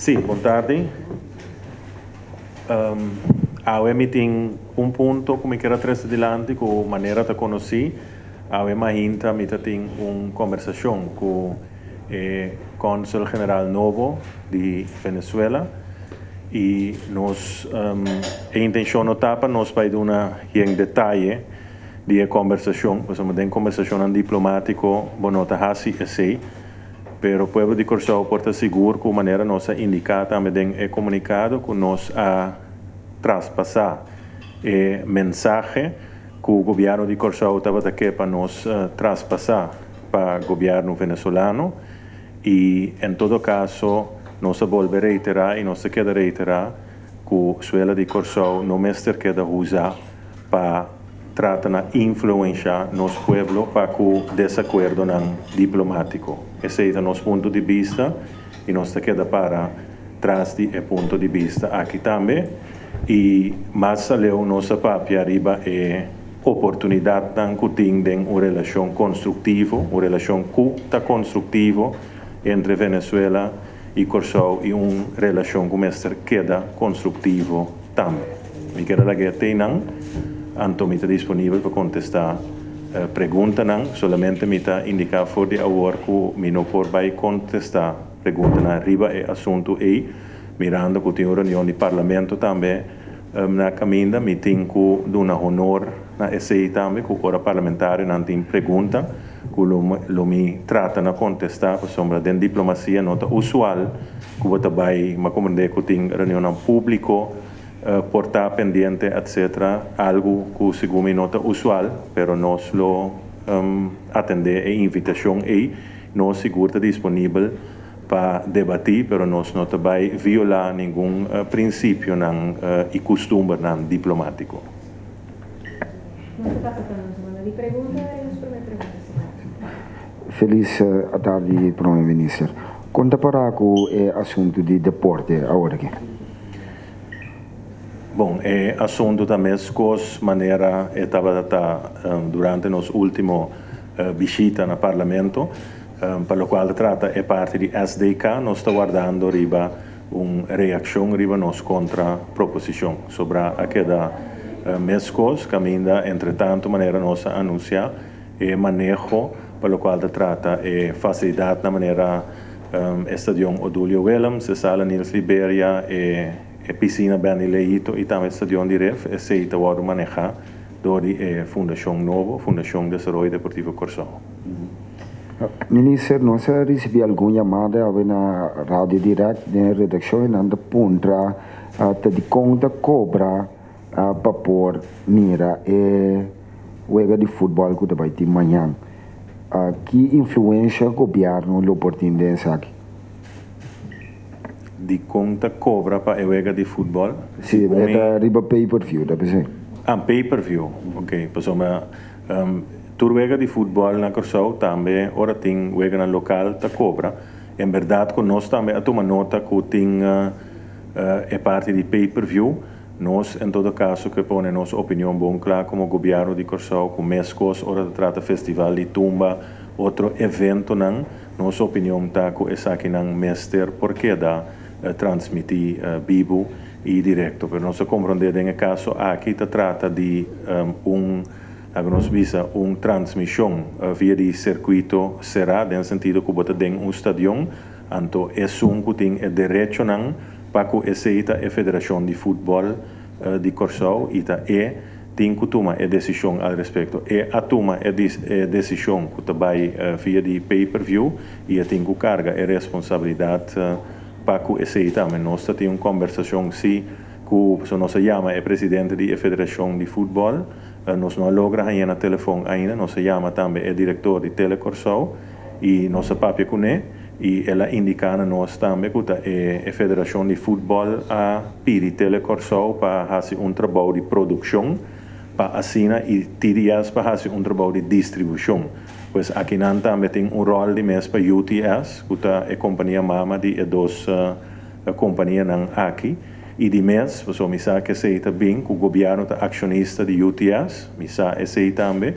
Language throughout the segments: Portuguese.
Sim, boa tarde. Eu meeting ponto como que era trazer adiante com maneira de conhecer. Eu imagino que tem uma conversação com o cônsul general novo de Venezuela e nós a intenção não está para nós para dar em detalhe de conversação, pois uma conversação diplomática, bonota hasi esse. Pero o povo de Corsau porta seguro que a maneira nossa indicada também é comunicado que nós a traspassar a mensagem que o governo de Corsau estava aqui para nós traspassar para o governo venezuelano e em todo caso nós vamos reiterar e nós queda reiterar que a suela de Corsau não mestre queda usar para tratar de influenciar nosso povo para o desacordo diplomático. Esse é o nosso ponto de vista e nós queda para trás de ponto de vista aqui também. E mais além nossa papia arriba é oportunidade que tem uma relação construtiva, uma relação curta construtiva entre Venezuela e Corsau e uma relação que mestre queda construtiva também. Me quero lá que tenham Anto está disponível para contestar perguntas, solamente me está indicar for de agora que me não por vai contestar perguntas arriba é assunto aí, mirando que tem uma reunião de parlamento também na caminho, me tem que dar honor na SI também, que o parlamentar não tem pergunta, que lo me trata de contestar, por sombra de diplomacia não é usual, que você vai, mas como que tem reunião público, portar pendiente, etc. Algo que segundo não é usual, pero nós lo atender a invitação e nós seguro disponível para debater, pero nós não vai violar nenhum princípio e costume diplomático. Feliz tarde, Primeiro-Ministro. Conta para o assunto de deporte agora aqui. Bom, é assunto também que maneira estava durante nossa última visita no Parlamento, para o qual trata é parte de SDK, nós estamos guardando riba uma reação riba nos contra proposição sobre aquela mescos caminha entretanto maneira nossa anunciar é manejo para o qual trata é facilidade na maneira Estadião Odúlio Willems, sala Nils Liberia e piscina bem eleito e também estadião de ref é seita o manejar do Fundação Novo, Fundação de Desenvolvimento Deportivo Corsau. Ministro, nós recebemos alguma chamada na rádio direct na redação e na ponta de conta cobra para pôr mira e joga de futebol que vai ter amanhã. Que influência o governo lo oportunidade aqui? De conta cobra para a joga de futebol? Sim, é riba pay-per-view, deve ser. Pay-per-view, ok. Pessoal, tu joga de futebol na Corsau também, ora tem joga na local da cobra. Em verdade, que nós também a tomar nota que tem é parte de pay-per-view. Nós, em todo caso, que põe nossa opinião bom clara como governo de Corsau, com mescos, ora trata festival de tumba, outro evento não, nossa opinião está que essa aqui não mestre porque dá transmitir vivo e direto. Pero nós compreender em caso aqui se trata de uma transmissão via de circuito será, no sentido que você tem estadião, então é que tem o direito para que aceita a Federação de Futebol de Corsau e tem que tomar a decisão a respeito. A tomar a decisão que vai via de pay-per-view e tem que carga a responsabilidade para que aceita. Mas nós temos uma conversação sim que nós chama o presidente da Federação de Futebol, nós não logra ainda no telefone ainda, nós chama também o diretor de Telecorsau e nossa papia com ele. E ela indica a nós também que a Federação de Futebol a pedir Telecorsau para fazer trabalho de produção, para assinar e tirar para fazer trabalho de distribuição. Pois aqui também tem rol de mês para UTS, que é a companhia mama de duas companhias aqui. E de mês, você me sabe que sei também que o governo é acionista de UTS, me sabe esse também,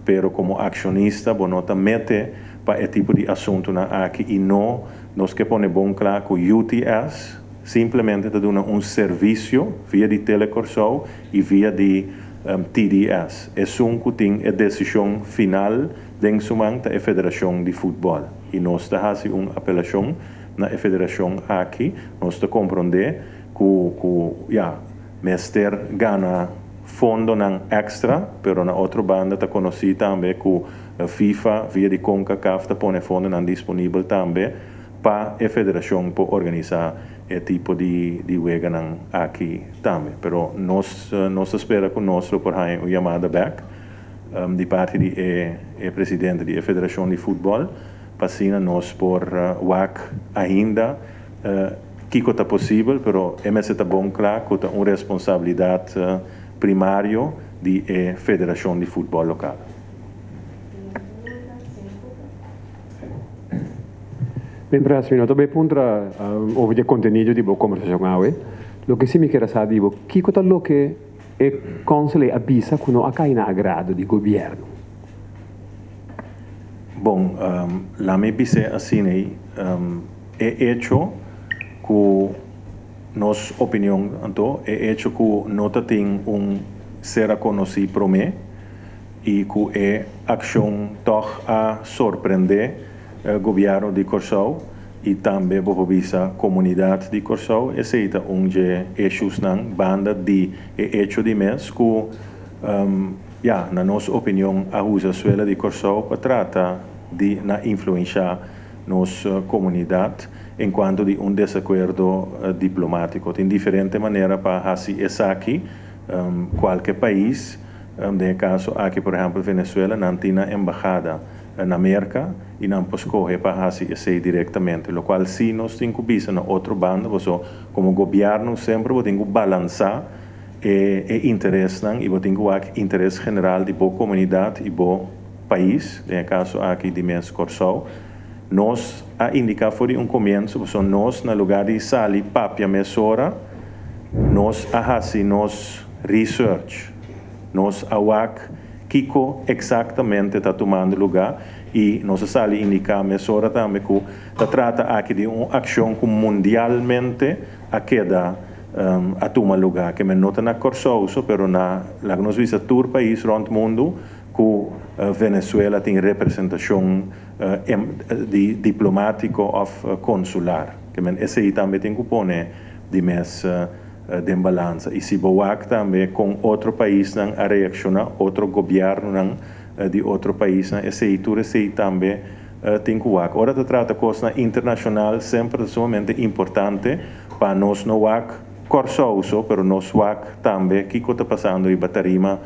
pero como acionista, você mete para esse tipo de assunto aqui e não nos que pone bom claro que UTS simplesmente está dando serviço via de telecorsão e via de TDS. É que tem a decisão final dentro da Federação de Futebol. E nós estamos fazendo uma apelação na Federação aqui, nós estamos compreender que Mester ganha fundo extra, pero na outra banda está conhecido também que a FIFA, via de CONCACAF, está pondo fundo disponível também para a Federação para organizar esse tipo de jogo aqui também. Pero nós esperamos que nós por aí uma chamada back de parte do presidente da Federação de Futebol, para assim nós por WAC ainda que está possível, pero está bom claro que é uma responsabilidade primária da Federação de Futebol local. Bem, para assim, também puntra over o conteúdo de boa conversação hoje. O que sim me quer saber, que é o que é conselho avisa que não acai na agrado do governo. Bom, lá me disse assim, é hecho que nossa opinião, então, é hecho que não tem ser conhecido por mim e que é ação toch a surpreender o governo de Corsão e também a comunidade de Corsão. Esse é issues na banda de hecho de mês que, na nossa opinião, a usa de Corsão para tratar de influenciar nossa comunidade enquanto de desacordo diplomático. Tem diferente maneira para fazer isso aqui. Qualquer país, no caso aqui, por exemplo, Venezuela, não tem embajada na América e não pode escolher para fazer isso diretamente. O qual, se nós temos que ver na outra banda, como governo, sempre temos que balançar o interesse e temos que interesse general de boa comunidade e boa país, no caso aqui de Mês Corsão. Nós a indicar foi começo, nós no lugar de sair papia mesora, nós a fazer nos research, nós a WAC, Kiko exatamente está tomando lugar e nós sabe indicar mesora também que está trata aqui de uma ação que mundialmente a queda a tomar lugar, que não está na Corsão, pero na nós visa todo país rond o mundo que Venezuela tem representação diplomática ou consular, que esse aí também tem que pôr de mês de balança. E se boak também com outro país a reaccionar, outro governo de outro país, esse aí também tem que WAC. Ora, se trata de coisa internacional, sempre sumamente importante para nós no WAC, corsoso, pero nós WAC também, que está passando em batarima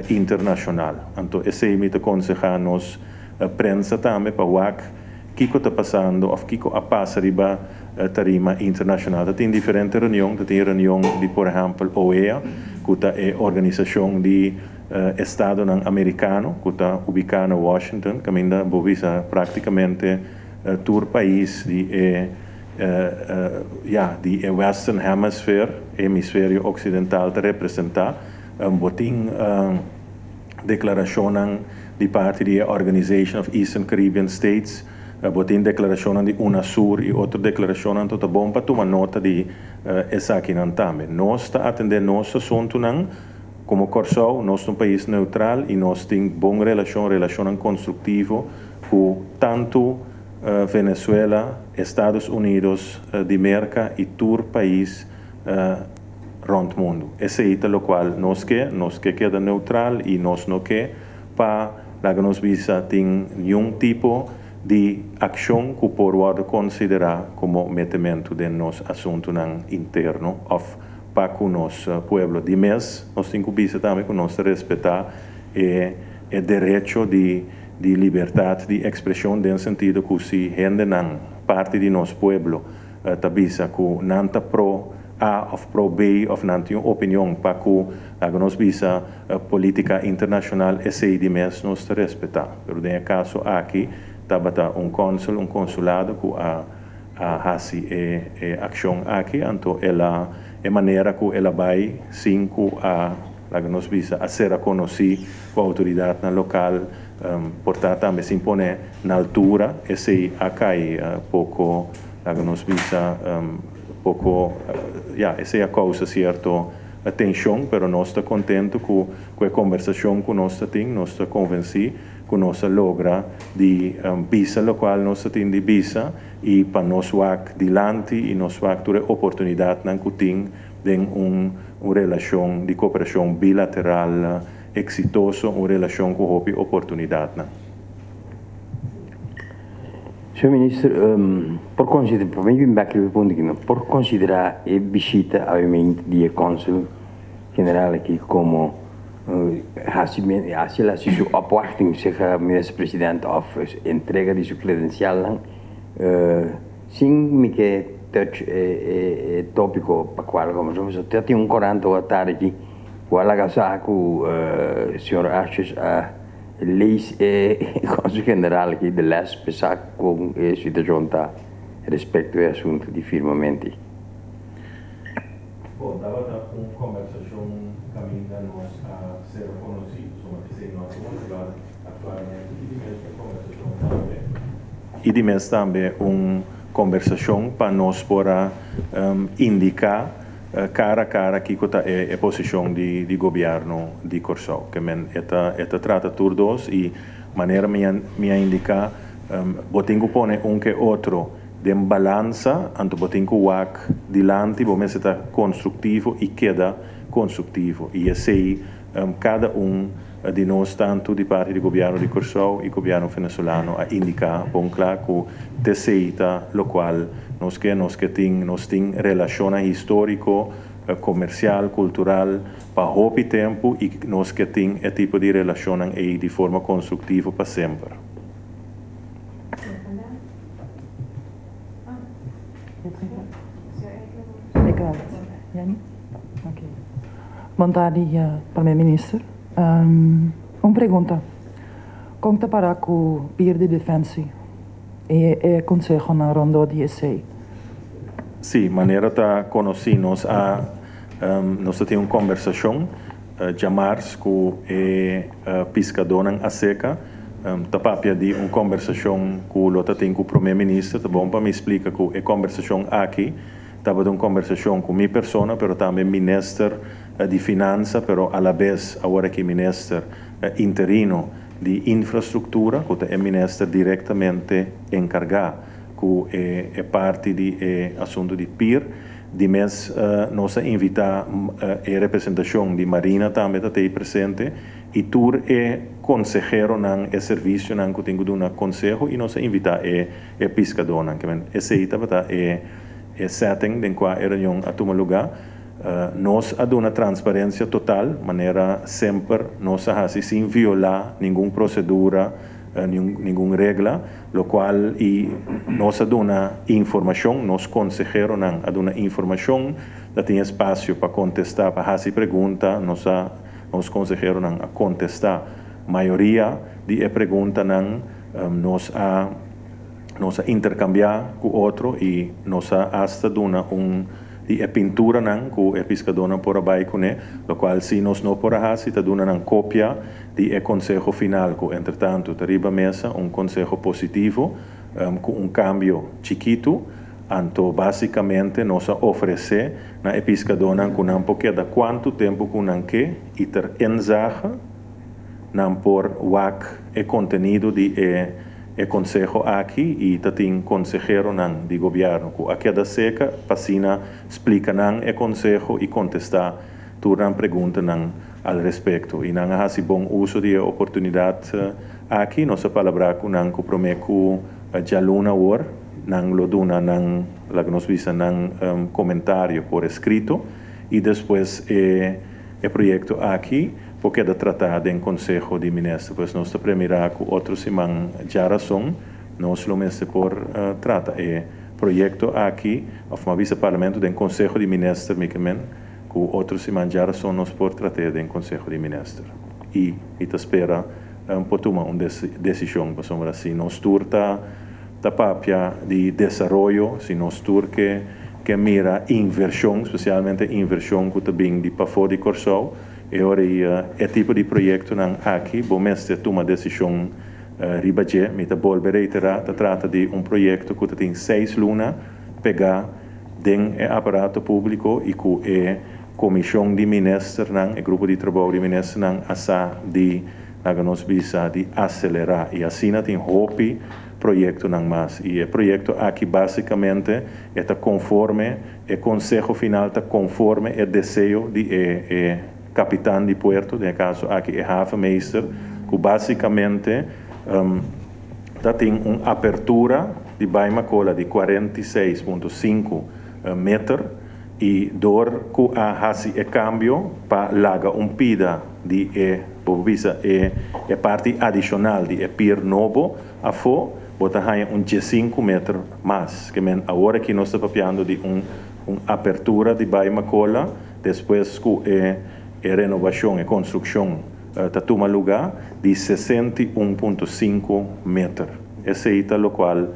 internacional. Então, esse aí me aconselha nós prensa também para WAC, que está passando, ou que a passa riba tarima internacional. Tem diferentes reuniões, tem reunião de, por exemplo, OEA, que é a organização de Estado americano, que está ubicada em Washington, que ainda bovisa praticamente todo o país de Western Hemisphere, hemisfério ocidental, te representar. Botin declaração de parte da Organization of Eastern Caribbean States, botin declaração de UNASUR e outra declaração toda bom para tomar nota de essa aqui não também. Nós está atendendo nosso assunto como Corsão, nós somos um país neutral e nós temos boa relação construtiva com tanto Venezuela, Estados Unidos de América e todo o país rond o mundo. Esse é o qual nós quer neutral e nós não quer para que nós visa tem nenhum tipo de ação que pode considerar como metimento de nosso assunto interno ou para o nosso povo de mês. Nós temos que visa também que nós respeitar o direito de liberdade de expressão, no sentido que se gente parte de nosso povo está visa que não está pro A of pro B of não tem opinião para que nós visa política internacional esse de mês nós respeitar. Pero no caso aqui está um consulado que a ação aqui, então ela é maneira que ela vai sim que nós visa a ser conhecida com a autoridade local portar também se impõe na altura, esse acai pouco, nos visa pouco, essa é a causa certa atenção, pero nós está contente com a conversação que nós temos, nós está convencido que nós logra de visa lo qual nós tem de visa e para nós vak dilante e nós vak ter oportunidade na que de uma relação de cooperação bilateral exitosa, uma relação com hope oportunidade. Senhor Ministro, por considerar a visita ao de Cônsul General aqui como hacia sua opwachting, zeggen minister-president, of entrega de sua credencial, sim, que touch tópico para qual conversamos, até tem 40 da tarde, qual a saco, senhor Arches, a leis Cônsul General aqui de les pesar com a situação tá respeito ao assunto de firmamento. Bom, estava uma conversação caminhando nós a ser conhecidos, mas se nós vamos atualmente e de mês também uma conversação para nós para indicar cara a cara que é a posição de governo de Corsau, que esta trata todos e maneira minha indicar botinho pone que outro de balança, anto botinho wak dilante, bom mas está construtivo e queda construtivo e assim cada de nós tanto de parte do governo de Corsau e governo venezuelano a indicar bom claro que deseita lo qual nós tem relação histórico, comercial, cultural para houve tempo e nós que tem esse tipo de relação aí de forma construtiva para sempre. Boa tarde, primeiro-ministro. Uma pergunta. Como está para o PIR de Defensa e Conselho na Ronda de ESEI? Sim, maneira tá conhecemos nós temos uma conversação chamar com a pescadora a seca tapapia de uma conversação com o primeiro-ministro, tá bom para me explicar que a conversação aqui estava de uma conversação com minha pessoa, pero também ministro de finanças, pero a la vez agora que ministro interino de infraestrutura, que é ministro diretamente encarregado, que é parte do assunto de PIR. De mês, nós invitamos a representação de Marina também está presente, e tur é consejero no serviço que tenho de um conselho, e nós invitamos a pescador, que esse é setting em qual a reunião a tomar lugar. Nós a uma transparência total, maneira sempre nós fazemos sem violar nenhuma procedura, nenhuma regra, lo qual e nós a uma informação, nós conseguimos a uma informação, que tem espaço para contestar, para fazer pergunta, nós conseguimos a contestar. A maioria de perguntas nós a intercambiar com outro e nós hasta dona e a pintura que a pescadora por abaixo né, lo qual se nós não por fazer está dona uma cópia de conselho final que entretanto arriba mesa conselho positivo com cambio chiquito, então basicamente nós oferecer na pescadora com não porque da quanto tempo com não que e ter ensaja não por wak conteúdo de o conselho aqui e tem consejero de governo que a cada seca passina explica o conselho e contestar toda pergunta al respeito e não há bom uso de oportunidade aqui nossa palavra com não que prometo já luna hora não lo duna não la que nos visa não comentário por escrito e depois o projeto aqui porque da tratado em Conselho de Ministros, pois nós está premirar com outros semana já razão, nós lo mesmo por trata projeto aqui, of uma vice-parlamento do Conselho de Ministros, com outros semana já razão nós por tratar em Conselho de Ministros. E te espera por tomar uma decisão, por assim, nós turta da papia de desenvolvimento, se nós turque que mira inversão, especialmente inversão que também de para fora de Corsau, E ora é tipo de projeto não aqui, bom mestre toma decisão ribaje, me volver reiterar, trata de projeto que tem 6 lunas, pegar den aparato público e com a comissão de ministros, o grupo de trabalho de ministros, asa de nos visa de acelerar e assim tem hope projeto não mais e o projeto aqui basicamente está conforme o conselho final está conforme o desejo de capitão de puerto, no caso aqui é havenmeester, que basicamente tem uma apertura de Baimacola de 46,5 metros e door que hasi e cambio para laga pida de parte adicional de pier novo a fo bota hanya 5 metros mais que agora que nós estamos falando de apertura de Baimacola depois que renovação e construção toma lugar de 61,5 metros. Esse é o qual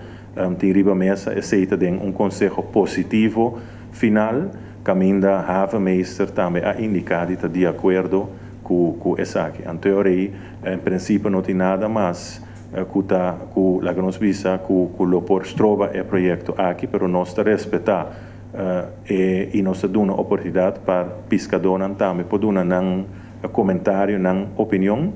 tem riba mesa, esse é conselho positivo final, caminda havenmeester também a indicar que está de acordo com essa aqui. Em teoria, em princípio não tem nada mais que a nos visa que o por trova o projeto aqui, mas nós respeitar e nós damos uma oportunidade para pescadores também, para dar um comentário, uma opinião,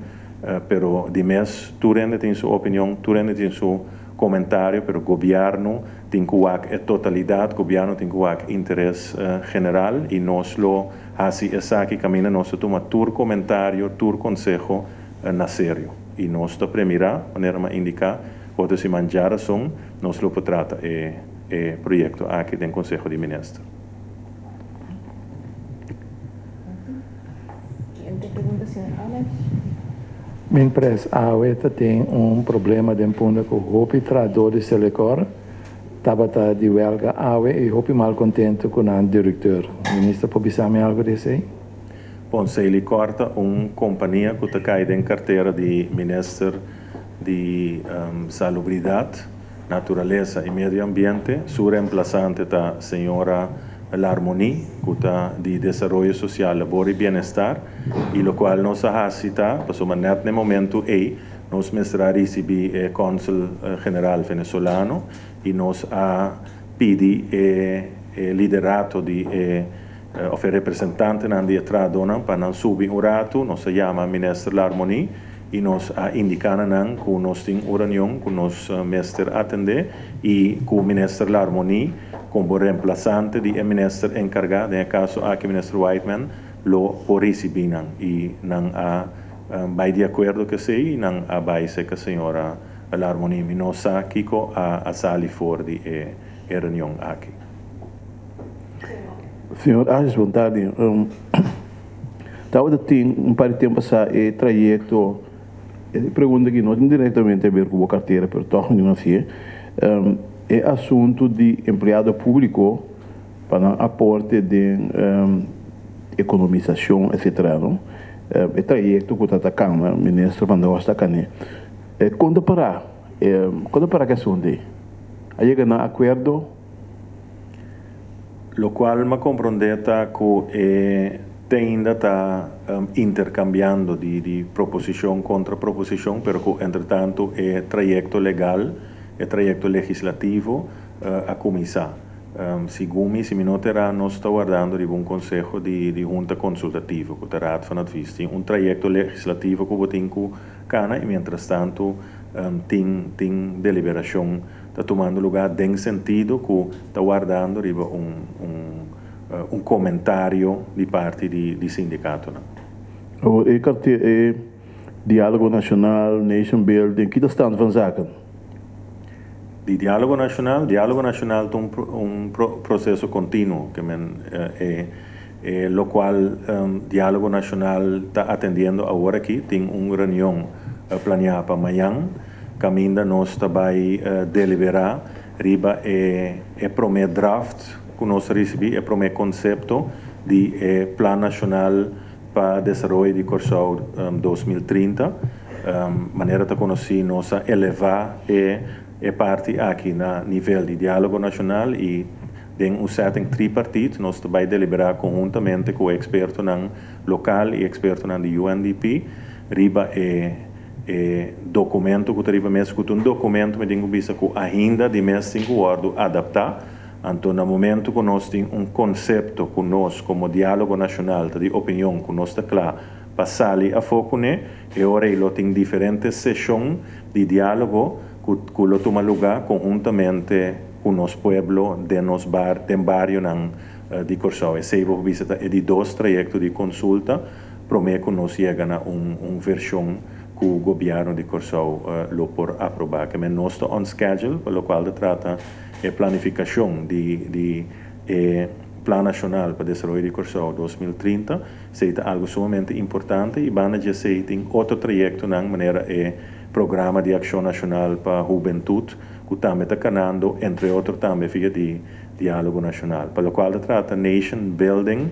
pero de mês, tu tem sua opinião, tu tem seu comentário, pero o governo tem que ter a totalidade, o governo tem que ter interesse general e nós lo assim essa aqui caminha nós toma tur comentário, tur conselho na sério e nós está primeira maneira de indicar quando se manjar são nós lo trata projeto aqui do conselho de ministros. Siguiente pregunta, senhor Alex. Min pres aweta tem problema de punto com hopi tradores telecor tabata de welga awe e hopi mal contento com o diretor. Ministro pode saber algo desse aí? Bom, se ele corta companhia que está caída em carteira de ministro de salubridade, natureza e meio ambiente, sua reemplaçante está a senhora L'Harmonie, que está de desenvolvimento social, labor e bem-estar, e o qual nós está, para no momento nós receber o cônsul general venezuelano e nós pedi liderato de o representante de entrada para subir rato, nós chama ministro L'Harmonie e nós indicamos que nós temos uma reunião que nós mestre atender e que o ministro L'Harmonie como reemplazante de ministro encargado, no caso aqui o ministro Whiteman, lo por receber e não vai de acordo que sei e não vai ser que a senhora L'Harmonie nós aqui a sair fora de reunião aqui. Senhor Ages Bontari, estava tem par de tempo essa trajeto, pergunta que não diretamente a ver com a carteira, pero toca de uma fia, é assunto de empregado público para aporte de economização, etc. Não? É trajeto que está atacando, o ministro Van der Oost Cane. Quando para que assunto é? Aí chega na acordo? Lo qual me compreendeta que ainda está intercambiando de proposição contra proposição, pero que, entretanto, é trajeto legal, é trajeto legislativo a começar. Segundo se me noterá, nós estamos guardando de um conselho de junta consultativa, que terá van advies. Trajeto legislativo que eu tenho que cana, e, mientras tanto, tem deliberação está tomando lugar em sentido que está guardando comentário de parte de sindicato. O diálogo nacional, nation building, que está van zaken? De diálogo nacional tem processo contínuo, que lo qual diálogo nacional está atendendo agora aqui, tem uma reunião planeada para amanhã, caminda nós também deliberar riba primeiro draft que nós recebemos, primeiro conceito de Plano Nacional para Desenvolvimento de Corsau 2030, maneira de conhecer nós elevar parte aqui na nível de diálogo nacional e Den o setting tripartite, nós vai deliberar conjuntamente com o experto nan local e experto nan de UNDP, riba documento que riba mesmo que um documento me dingo bisa com ainda de mês 5 anos adaptar. Então, no momento que nós temos conceito que nós, como diálogo nacional de opinião, que nós está claro, passar a foco, e agora ele tem diferentes sessões de diálogo que lo toma lugar conjuntamente com nos pueblo de nos barrio de Corsao. E se você visita de 2 trayectos de consulta, prometo que nós chegamos a uma versão que o governo de Corsao lo por aprovar. Que nós estamos on schedule, pelo qual trata a planificação de Plano Nacional para o Desenvolvimento de Corsao 2030, seja algo sumamente importante e van já ser tem outro trajecto na maneira Programa de Ação Nacional para a Juventude, que também está canando, entre outros também via de Diálogo Nacional, pelo qual trata Nation Building,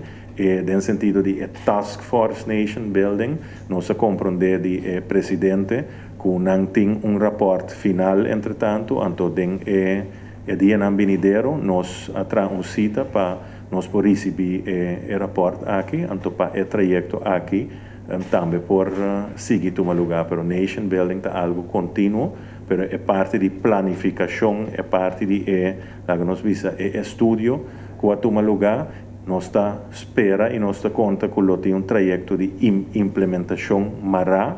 no sentido de Task Force Nation Building, nós compreender de presidente que não tem rapport final, entretanto, então dia não venideiro, nós atraemos cita para nós por receber o rapport aqui, então para o trajecto aqui, também por seguir o lugar, pero Nation Building é algo contínuo, pero é parte de planificação, é parte de nós visa estudo que a tomar lugar, nós está espera e nós está conta que tem trajecto de implementação mará,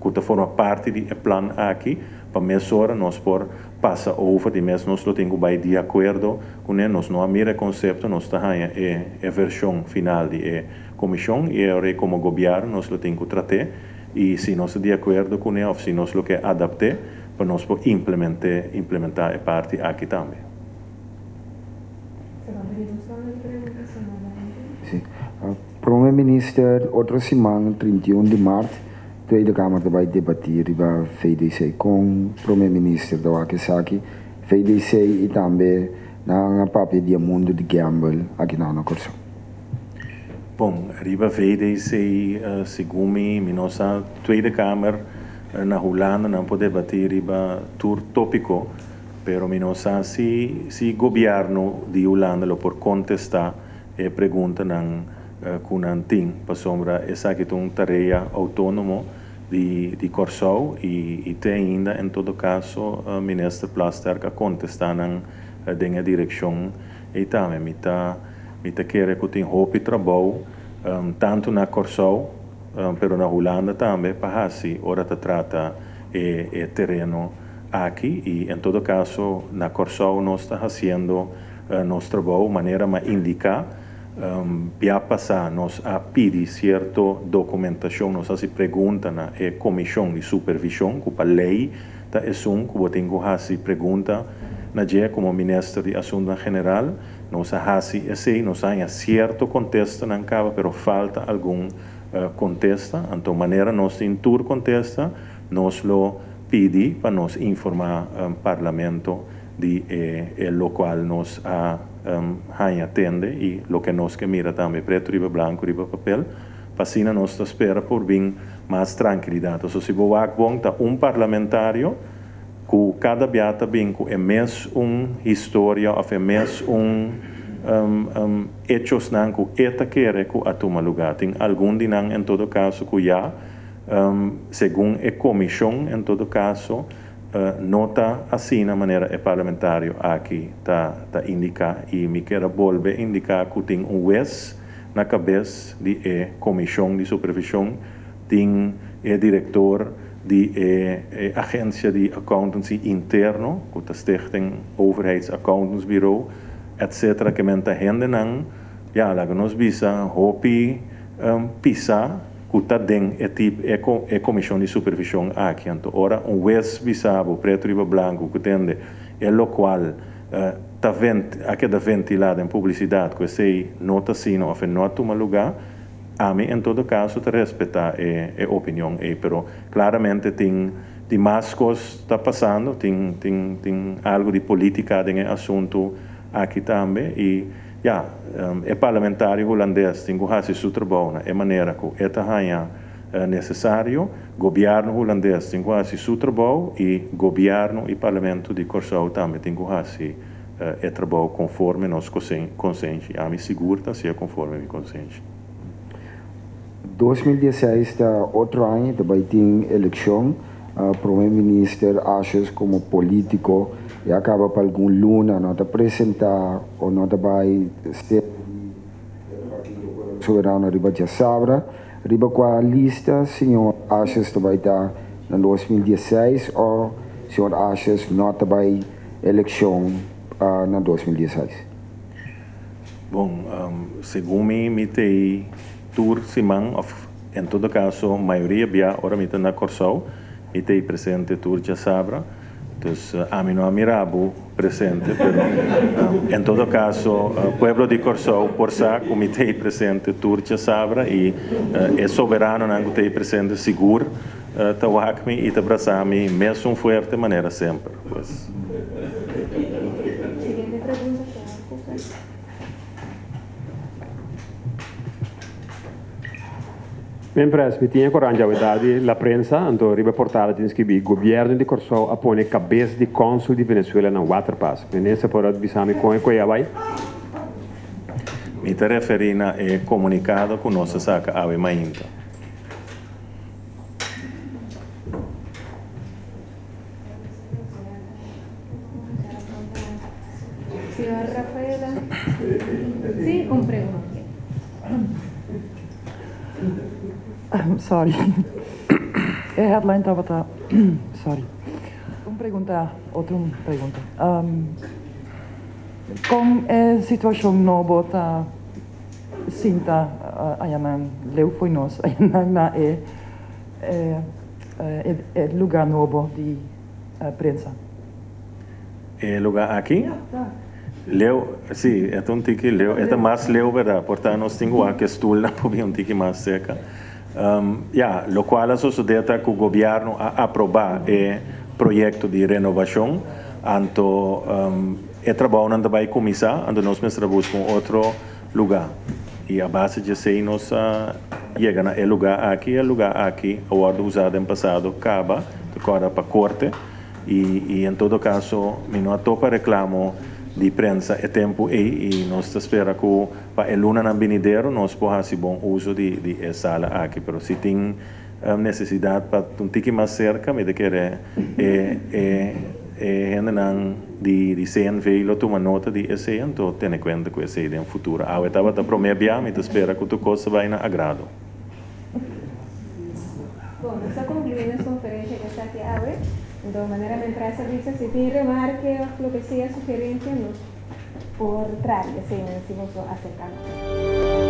que forma parte do plano aqui, para mesora nós por passa over de mês nós lo tenho vai de acordo com ele, nós não amira conceito, nós está a versão final de comissão e agora como governo nós lo tenho que tratar e se nós de acordo com ele, ou se nós lo que adaptar, para nós por implementar a parte aqui também. Sim. Primeiro-Ministro, outra semana, 31 de março, Tweede Kamer vai debater a VDC com o Primeiro-Ministro da Wakisaki, VDC e também na papel de mundo de gamble aqui na Corsao. Bom, riba VDC, segundo nossa Tweede Kamer na Holanda não pode debater riba tour tópico, pero nossa se governo de Holanda lo por contestar e pergunta nan kunanting pasombra essa que tem tarefa autônomo de Corsao e tem ainda em todo caso o ministro Plaster que contesta na direção e também me tá querer que tem roupa e trabalho tanto na Corsao pero na Holanda também para assim ora trata terreno aqui e em todo caso na Corsao nós está fazendo nosso trabalho maneira mais indicar para passar nós a pedir certa documentação, nós se pergunta na comissão de supervisão, que a lei da ESUM, que eu tenho que pergunta na dia como ministro de Assuntos General, nós há certo contexto na cava, pero falta algum contexto, então maneira nós em tur contexto, nós lo pedi para nos informar parlamento de lo qual nós atende e lo que nós que mira também preto riba branco riba papel fascina nós espera por vir mais tranquilidade so se boa bonta parlamentário que cada beata bem com é mes história ou é mes hechos nan que eta quer que atoma lugar tem algum dinang em todo caso que já segundo a comissão em todo caso nota assim na maneira parlamentário aqui tá indicar e me quero volver indicar que tem juez na cabeça de comissão de supervisão tem diretor de agência de accountancy interno que está stichting overheidsaccountantsbureau etc que men tá hende nan ja lá nós visa hopi pisa que den tipo comissão de supervisão aqui então ora juez visavo preto riba branco que tende lo qual aqui da ventilada em publicidade que sei nota sino ou não toma lugar a mim em todo caso te respeitar a opinião pero claramente tem mais coisas está passando tem algo de política em assunto aqui também e é parlamentário holandês tem que fazer seu trabalho é maneira que é necessário governo holandês tem que fazer seu trabalho e governo e parlamento de Corsao também tem que fazer é trabalho conforme nosso consciência. A mim segura se é conforme a consciência. 2016 está outro ano, também tem eleição. O primeiro-ministro acha como político e acaba para algum luna não apresentar ou não vai ser soberano riba de Sabra. Riba com a lista, senhor Achas vai estar em 2016 ou senhor Achas não vai eleição em 2016? Bom, segundo me tem tour simão, em todo caso, a maioria bia ora me na Corsol, me tem presente tour de Sabra, então a mim não mirabo presente, pero em todo caso, o pueblo de Corsol por saco me tem presente tour de Sabra e é soberano não tem presente seguro, tawakmi e abraçar-me mesmo forte maneira sempre, pois. Bem, preso, me tinha coragem a prensa, então riba portada tinha escrever governo de Corsol apone cabeça de cônsul de Venezuela na Waterpass. Nessa por avisar-me com a vai? Me te referindo a comunicado com nossa saca ave mainta. Senhora Rafaela, sim, um pergunta. Sorry. A headline estava sorry. Outra pergunta. Com a situação nova tá sinta ayanan leu foi nós ayanan na é lugar novo de prensa. É lugar aqui? Leu, sim, é um tique leu, é mais leu, verdade? Portanto, nós temos aqui estúdio na um tique mais seca. Lo qual sucede que o governo aprovar o projeto de renovação, então é trabalho não vai começar, então nós trabalhamos com outro lugar. E a base de sei nós chega na lugar aqui, a ordem usada no passado acaba, agora para corte, e em todo caso, não topa reclamo de prensa é tempo e nós esperamos que para o ano venidero nós possamos fazer bom uso de sala aqui, mas se tem necessidade para um tique mais cerca, me querer de CNV lo toma nota de esse, então tem em conta com esse no futuro. A estava da primeira me espera que tu coisa vai na agrado. Bom, está concluindo a conferência que está aqui agora. De manera me empresa dice, si tiene remarque o lo que sea sugerencia, nos por traer, si vos acercamos.